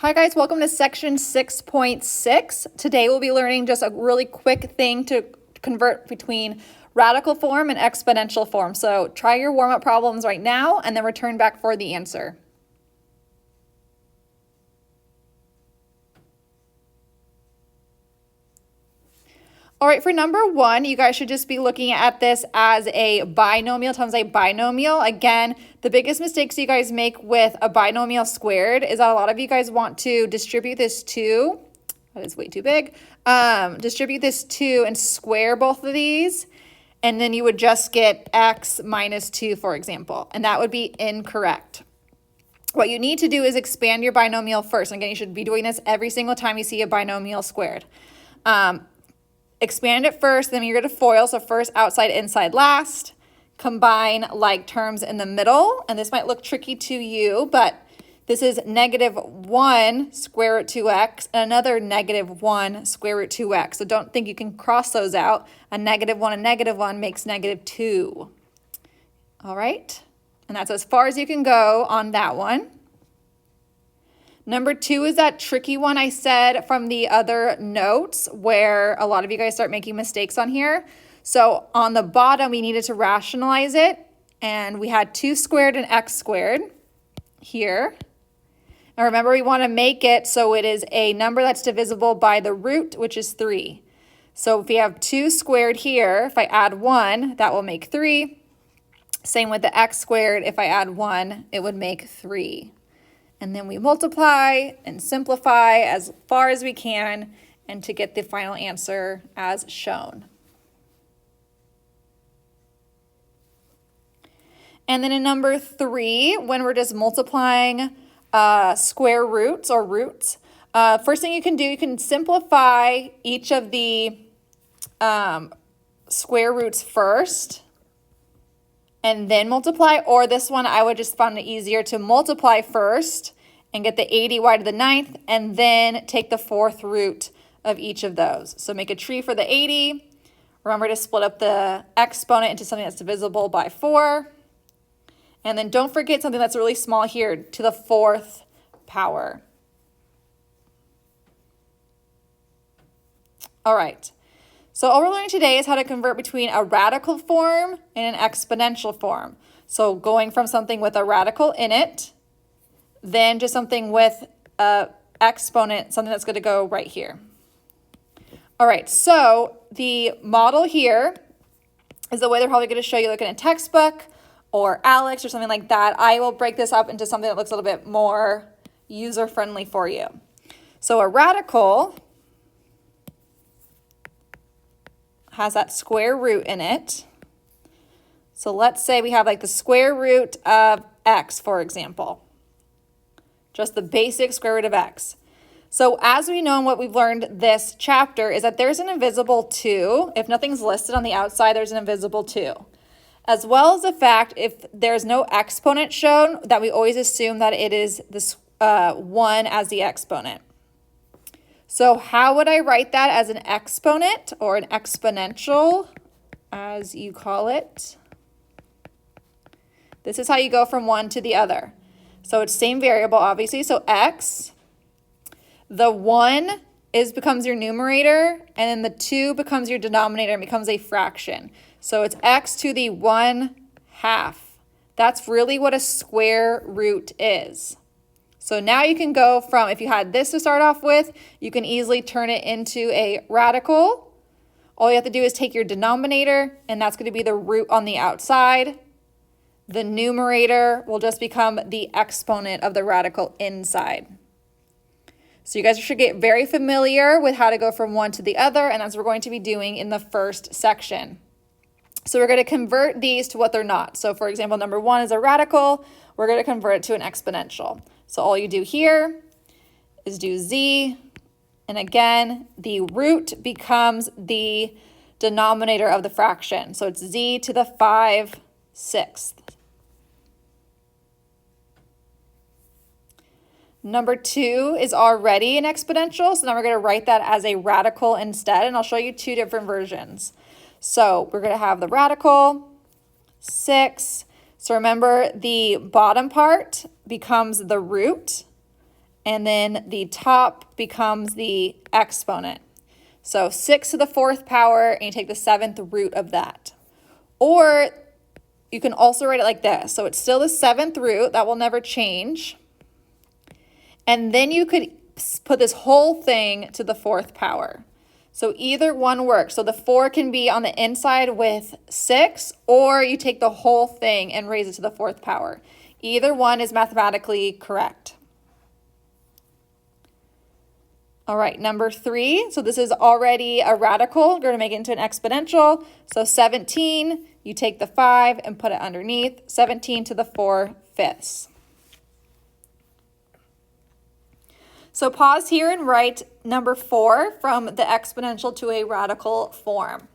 Hi guys, welcome to section 6.6. Today we'll be learning just a really quick thing to convert between radical form and exponential form. So try your warm-up problems right now and then return back for the answer. All right, for number one, you guys should just be looking at this as a binomial times a binomial. Again, the biggest mistakes you guys make with a binomial squared is that a lot of you guys want to distribute this 2. That is way too big. Distribute this 2 and square both of these, and then you would just get x minus 2, for example, and that would be incorrect. What you need to do is expand your binomial first. Again, you should be doing this every single time you see a binomial squared. Expand it first, then you're going to FOIL, so first, outside, inside, last. Combine like terms in the middle, and this might look tricky to you, but this is -1 square root 2x and another -1 square root 2x. So don't think you can cross those out. A -1 and -1 makes -2. All right, and that's as far as you can go on that one. Number 2 is that tricky one I said from the other notes where a lot of you guys start making mistakes on here. So on the bottom, we needed to rationalize it, and we had 2 squared and x squared here. Now remember, we want to make it so it is a number that's divisible by the root, which is 3. So if we have 2 squared here, if I add 1, that will make 3. Same with the x squared. If I add 1, it would make 3. And then we multiply and simplify as far as we can and to get the final answer as shown. And then in number 3, when we're just multiplying square roots or roots, first thing you can do, you can simplify each of the square roots first and then multiply, or this one I would just find it easier to multiply first and get the 80y to the 9th and then take the 4th root of each of those. So make a tree for the 80. Remember to split up the exponent into something that's divisible by 4. And then don't forget something that's really small here, to the 4th power. All right. So all we're learning today is how to convert between a radical form and an exponential form. So going from something with a radical in it, then just something with an exponent, something that's going to go right here. All right, so the model here is the way they're probably going to show you, like in a textbook or Alex or something like that. I will break this up into something that looks a little bit more user-friendly for you. So a radical has that square root in it. So let's say we have like the square root of x, for example. Just the basic square root of x. So as we know and what we've learned this chapter is that there's an invisible 2. If nothing's listed on the outside, there's an invisible 2. As well as the fact if there's no exponent shown, that we always assume that it is this 1 as the exponent. So how would I write that as an exponent or an exponential, as you call it? This is how you go from one to the other. So it's same variable, obviously. So x, the 1 becomes your numerator, and then the 2 becomes your denominator and becomes a fraction. So it's x to the 1/2. That's really what a square root is. So now you can go from, if you had this to start off with, you can easily turn it into a radical. All you have to do is take your denominator, and that's going to be the root on the outside. The numerator will just become the exponent of the radical inside. So you guys should get very familiar with how to go from one to the other, and that's what we're going to be doing in the first section. So we're going to convert these to what they're not. So for example, number 1 is a radical. We're going to convert it to an exponential. So all you do here is do z, and again, the root becomes the denominator of the fraction. So it's z to the 5/6. Number 2 is already an exponential, so now we're going to write that as a radical instead, and I'll show you 2 different versions. So we're going to have the radical 6. So remember, the bottom part becomes the root, and then the top becomes the exponent. So 6 to the 4th power, and you take the 7th root of that. Or you can also write it like this. So it's still the 7th root, that will never change. And then you could put this whole thing to the 4th power. So either one works. So the 4 can be on the inside with 6, or you take the whole thing and raise it to the 4th power. Either one is mathematically correct. All right, number 3. So this is already a radical. We're going to make it into an exponential. So 17, you take the 5 and put it underneath. 17 to the 4/5. So pause here and write number 4 from the exponential to a radical form.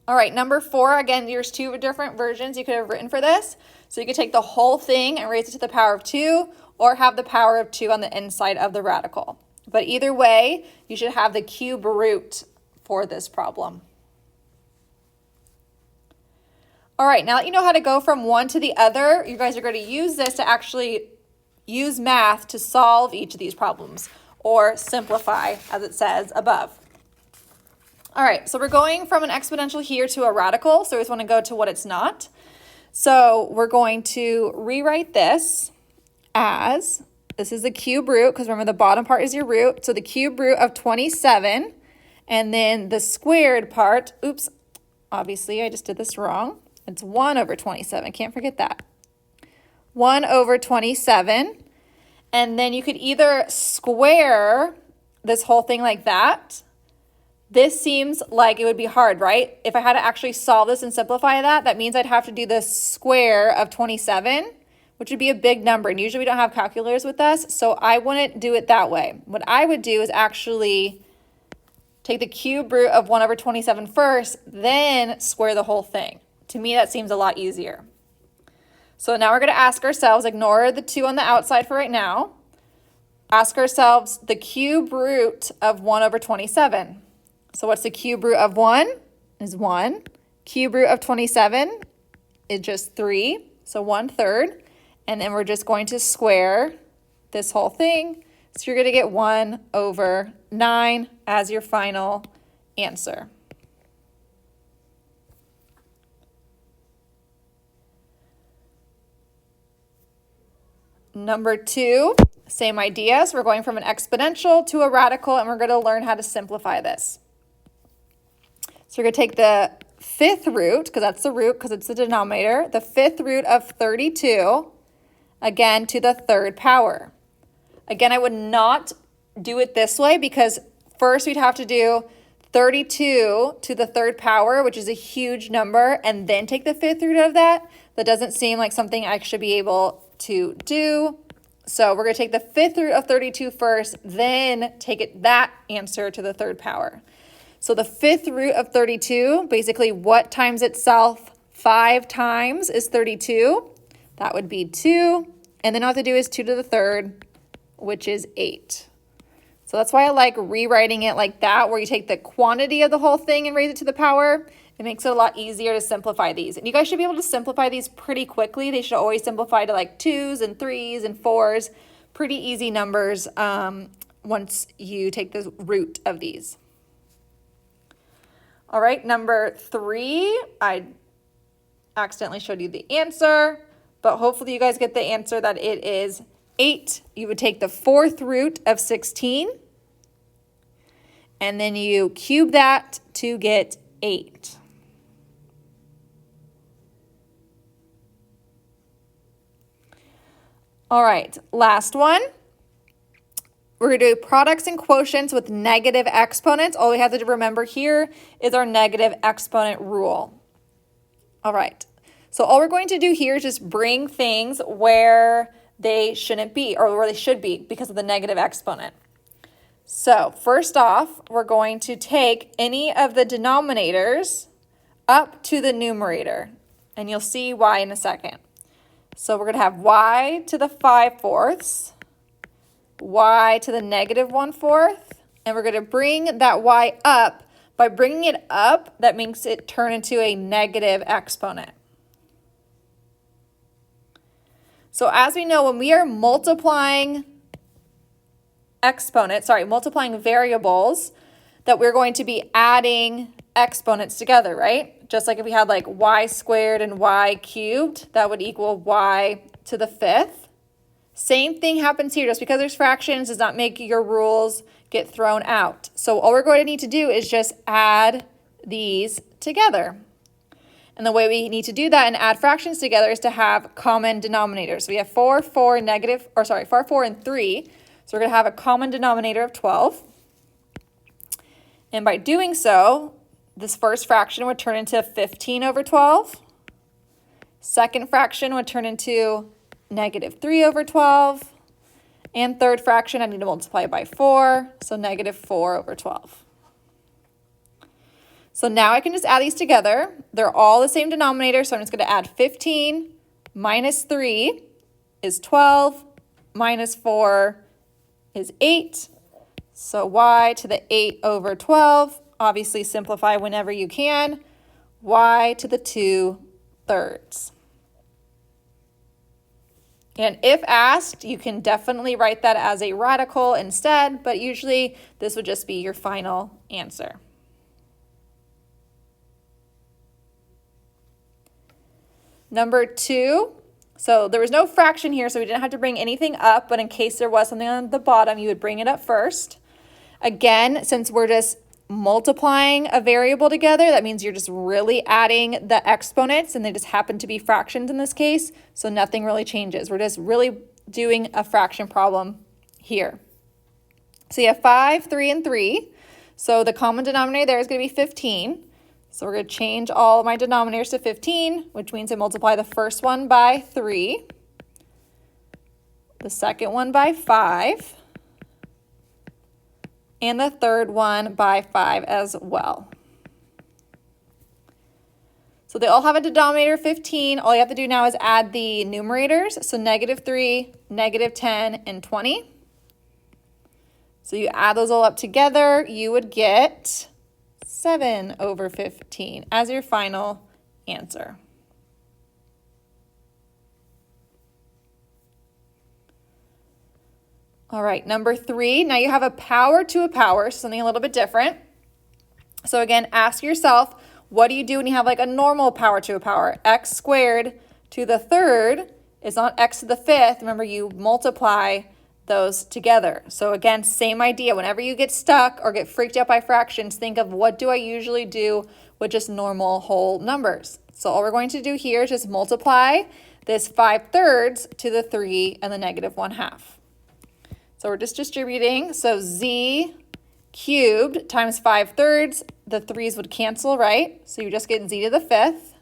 All right, number 4, again, there's 2 different versions you could have written for this. So you could take the whole thing and raise it to the power of 2, or have the power of 2 on the inside of the radical. But either way, you should have the cube root for this problem. All right, now that you know how to go from one to the other, you guys are going to use this to actually use math to solve each of these problems, or simplify, as it says above. All right, so we're going from an exponential here to a radical, so we just want to go to what it's not. So we're going to rewrite this as, this is the cube root, because remember the bottom part is your root, so the cube root of 27, and then the squared part, oops, obviously I just did this wrong. It's 1 over 27, can't forget that. 1 over 27, and then you could either square this whole thing like that. This seems like it would be hard, right? If I had to actually solve this and simplify that, that means I'd have to do the square of 27, which would be a big number. And usually we don't have calculators with us, so I wouldn't do it that way. What I would do is actually take the cube root of 1 over 27 first, then square the whole thing. To me, that seems a lot easier. So now we're going to ask ourselves, ignore the 2 on the outside for right now. Ask ourselves the cube root of 1 over 27. So what's the cube root of 1? Is 1. Cube root of 27 is just 3, so 1/3. And then we're just going to square this whole thing. So you're going to get 1 over 9 as your final answer. Number 2, same idea. So we're going from an exponential to a radical, and we're going to learn how to simplify this. So we're going to take the 5th root, because that's the root, because it's the denominator, the 5th root of 32, again, to the 3rd power. Again, I would not do it this way, because first we'd have to do 32 to the 3rd power, which is a huge number, and then take the 5th root of that. That doesn't seem like something I should be able to do. So we're going to take the 5th root of 32 first, then take that answer to the 3rd power. So the 5th root of 32, basically what times itself 5 times is 32. That would be 2. And then all I have to do is 2 to the 3rd, which is 8. So that's why I like rewriting it like that, where you take the quantity of the whole thing and raise it to the power. It makes it a lot easier to simplify these. And you guys should be able to simplify these pretty quickly. They should always simplify to like 2s and 3s and 4s. Pretty easy numbers once you take the root of these. All right, number 3, I accidentally showed you the answer, but hopefully you guys get the answer that it is 8. You would take the 4th root of 16, and then you cube that to get 8. All right, last one. We're going to do products and quotients with negative exponents. All we have to remember here is our negative exponent rule. All right, so all we're going to do here is just bring things where they shouldn't be, or where they should be, because of the negative exponent. So first off, we're going to take any of the denominators up to the numerator, and you'll see why in a second. So we're going to have y to the 5/4, y to the negative 1/4, and we're going to bring that y up. By bringing it up, that makes it turn into a negative exponent. So as we know, when we are multiplying multiplying variables, that we're going to be adding exponents together, right? Just like if we had like y squared and y cubed, that would equal y to the 5th. Same thing happens here. Just because there's fractions does not make your rules get thrown out. So all we're going to need to do is just add these together. And the way we need to do that and add fractions together is to have common denominators. So we have 4, 4, and 3. So we're going to have a common denominator of 12. And by doing so, this first fraction would turn into 15 over 12. Second fraction would turn into negative 3 over 12. And third fraction, I need to multiply by 4, so negative 4 over 12. So now I can just add these together. They're all the same denominator, so I'm just going to add 15 minus 3 is 12, minus 4 is 8. So y to the 8 over 12, obviously simplify whenever you can, y to the 2/3. And if asked, you can definitely write that as a radical instead, but usually this would just be your final answer. Number 2, so there was no fraction here, so we didn't have to bring anything up, but in case there was something on the bottom, you would bring it up first. Again, since we're just multiplying a variable together, that means you're just really adding the exponents, and they just happen to be fractions in this case, so nothing really changes. We're just really doing a fraction problem here. So you have 5, 3, and 3. So the common denominator there is going to be 15. So we're going to change all of my denominators to 15, which means I multiply the first one by 3, the second one by 5, and the third one by 5 as well. So they all have a denominator of 15. All you have to do now is add the numerators. So negative 3, negative 10, and 20. So you add those all up together, you would get 7 over 15 as your final answer. All right, number 3, now you have a power to a power, something a little bit different. So again, ask yourself, what do you do when you have like a normal power to a power? X squared to the 3rd is not x to the 5th. Remember, you multiply those together. So again, same idea. Whenever you get stuck or get freaked out by fractions, think of what do I usually do with just normal whole numbers. So all we're going to do here is just multiply this 5/3 to the 3 and the negative 1/2. So we're just distributing. So z cubed times 5/3, the 3's would cancel, right? So you just get z to the 5th.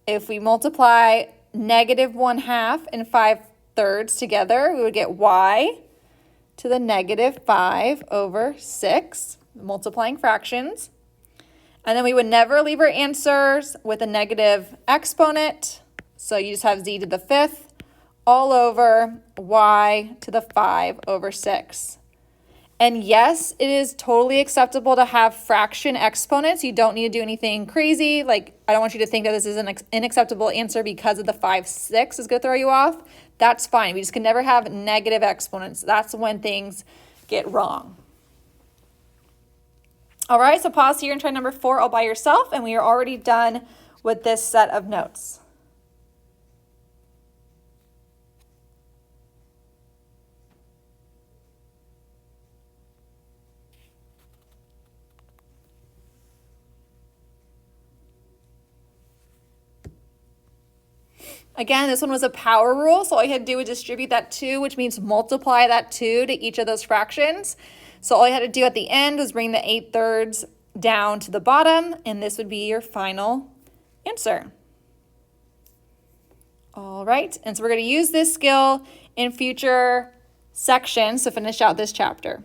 If we multiply negative 1/2 and 5/3 together, we would get y to the negative 5 over 6, multiplying fractions. And then we would never leave our answers with a negative exponent. So you just have z to the 5th all over y to the 5 over 6. And yes, it is totally acceptable to have fraction exponents. You don't need to do anything crazy. Like, I don't want you to think that this is an unacceptable answer because of the 5, 6 is going to throw you off. That's fine. We just can never have negative exponents. That's when things get wrong. All right, so pause here and try number 4 all by yourself, and we are already done with this set of notes. Again, this one was a power rule, so all you had to do was distribute that 2, which means multiply that 2 to each of those fractions. So all you had to do at the end was bring the 8/3 down to the bottom, and this would be your final answer. All right, and so we're going to use this skill in future sections to finish out this chapter.